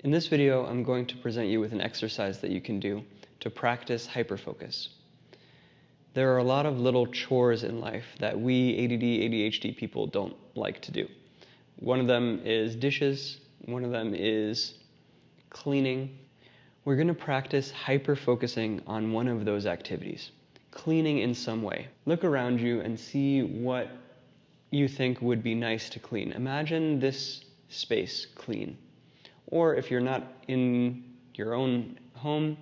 In this video, I'm going to present you with an exercise that you can do to practice hyperfocus. There are a lot of little chores in life that we ADD, ADHD people don't like to do. One of them is dishes, one of them is cleaning. We're going to practice hyperfocusing on one of those activities, cleaning in some way. Look around you and see what you think would be nice to clean. Imagine this space clean. Or if you're not in your own home,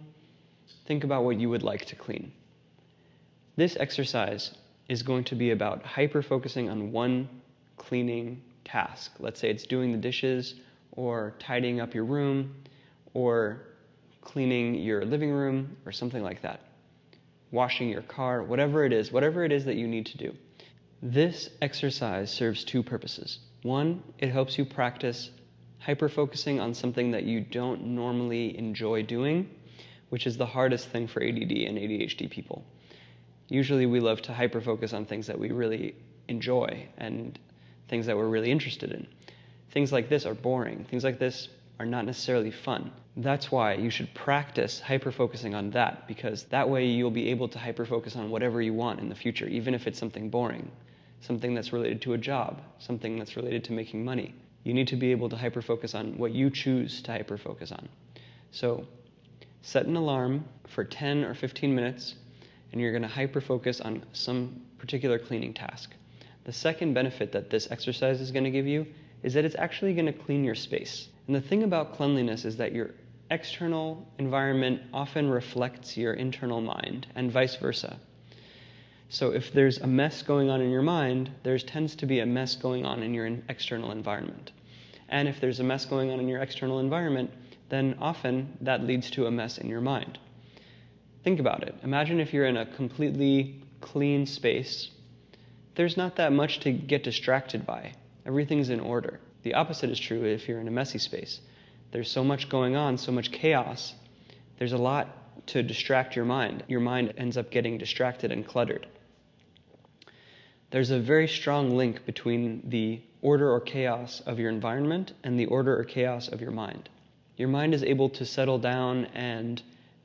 think about what you would like to clean. This exercise is going to be about hyper-focusing on one cleaning task. Let's say it's doing the dishes, or tidying up your room, or cleaning your living room, or something like that. Washing your car, whatever it is that you need to do. This exercise serves two purposes. One, it helps you practice hyper-focusing on something that you don't normally enjoy doing, which is the hardest thing for ADD and ADHD people. Usually we love to hyper-focus on things that we really enjoy and things that we're really interested in. Things like this are boring. Things like this are not necessarily fun. That's why you should practice hyper-focusing on that, because that way you'll be able to hyper-focus on whatever you want in the future, even if it's something boring, something that's related to a job, something that's related to making money. You need to be able to hyper-focus on what you choose to hyper-focus on. So set an alarm for 10 or 15 minutes, and you're going to hyper-focus on some particular cleaning task. The second benefit that this exercise is going to give you is that it's actually going to clean your space. And the thing about cleanliness is that your external environment often reflects your internal mind, and vice versa. So if there's a mess going on in your mind, there tends to be a mess going on in your external environment. And if there's a mess going on in your external environment, then often that leads to a mess in your mind. Think about it. Imagine if you're in a completely clean space. There's not that much to get distracted by. Everything's in order. The opposite is true if you're in a messy space. There's so much going on, so much chaos. There's a lot to distract your mind. Your mind ends up getting distracted and cluttered. There's a very strong link between the order or chaos of your environment and the order or chaos of your mind. Your mind is able to settle down and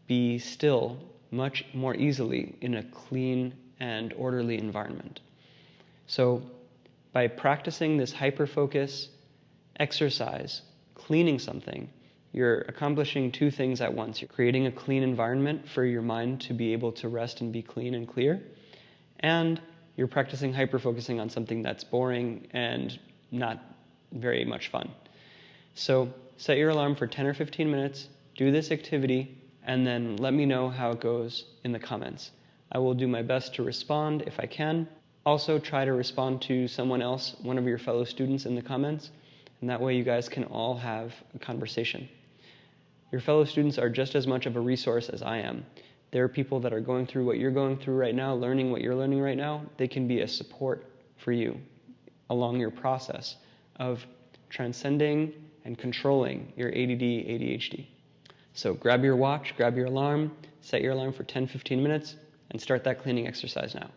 be still much more easily in a clean and orderly environment. So by practicing this hyperfocus exercise, cleaning something, you're accomplishing two things at once. You're creating a clean environment for your mind to be able to rest and be clean and clear, and you're practicing hyper-focusing on something that's boring and not very much fun. So set your alarm for 10 or 15 minutes, do this activity, and then let me know how it goes in the comments. I will do my best to respond if I can. Also try to respond to someone else, one of your fellow students, in the comments, and that way you guys can all have a conversation. Your fellow students are just as much of a resource as I am. There are people that are going through what you're going through right now, learning what you're learning right now. They can be a support for you along your process of transcending and controlling your ADD, ADHD. So grab your watch, grab your alarm, set your alarm for 10-15 minutes, and start that cleaning exercise now.